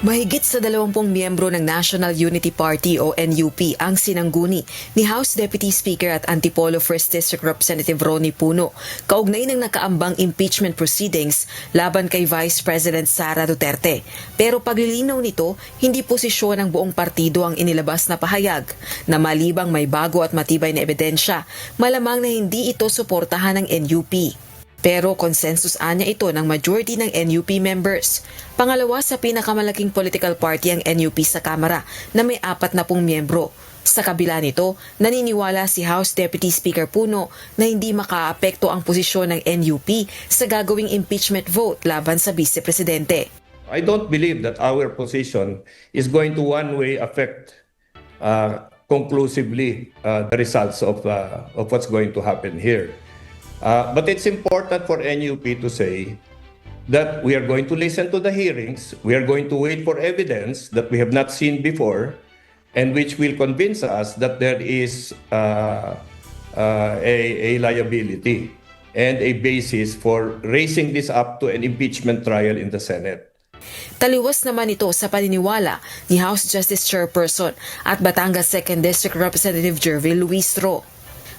Mahigit sa 20 miyembro ng National Unity Party o NUP ang sinangguni ni House Deputy Speaker at Antipolo 1st District Representative Ronnie Puno kaugnay ng nakaambang impeachment proceedings laban kay Vice President Sara Duterte. Pero paglilinaw nito, hindi posisyon ng buong partido ang inilabas na pahayag na malibang may bago at matibay na ebidensya, malamang na hindi ito suportahan ng NUP. Pero consensus anya ito ng majority ng NUP members. Pangalawa sa pinakamalaking political party ang NUP sa Kamara na may 40 miyembro. Sa kabila nito, naniniwala si House Deputy Speaker Puno na hindi makaapekto ang posisyon ng NUP sa gagawing impeachment vote laban sa Vice Presidente. I don't believe that our position is going to one way affect conclusively the results of what's going to happen here. But it's important for NUP to say that we are going to listen to the hearings, we are going to wait for evidence that we have not seen before, and which will convince us that there is a liability and a basis for raising this up to an impeachment trial in the Senate. Taliwas naman ito sa paniniwala ni House Justice Chairperson at Batangas 2nd District Representative Jervil Luistro.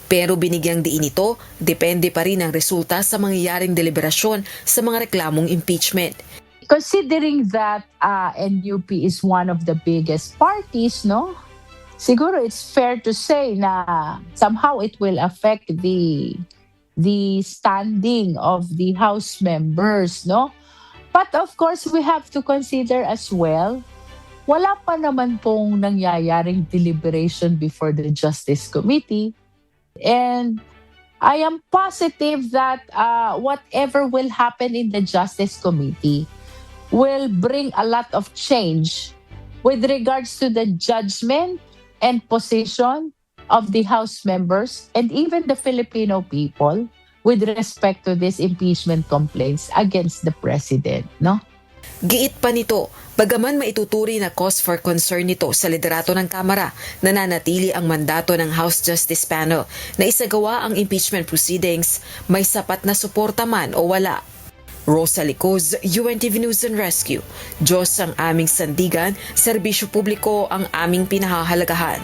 Pero binigyang diin ito, depende pa rin ang resulta sa mangyayaring deliberasyon sa mga reklamong impeachment. Considering that NUP is one of the biggest parties, no? Siguro it's fair to say na somehow it will affect the standing of the House members, no? But of course, we have to consider as well, wala pa naman pong nangyayaring deliberation before the Justice Committee. And I am positive that whatever will happen in the Justice Committee will bring a lot of change with regards to the judgment and position of the House members and even the Filipino people with respect to these impeachment complaints against the President, no? Giit pa nito, bagaman maituturi na cause for concern nito sa liderato ng Kamara, nananatili ang mandato ng House Justice Panel na isagawa ang impeachment proceedings, may sapat na suporta man o wala. Rosa Licoz, UNTV News and Rescue. Diyos ang aming sandigan, serbisyo publiko ang aming pinahahalagahan.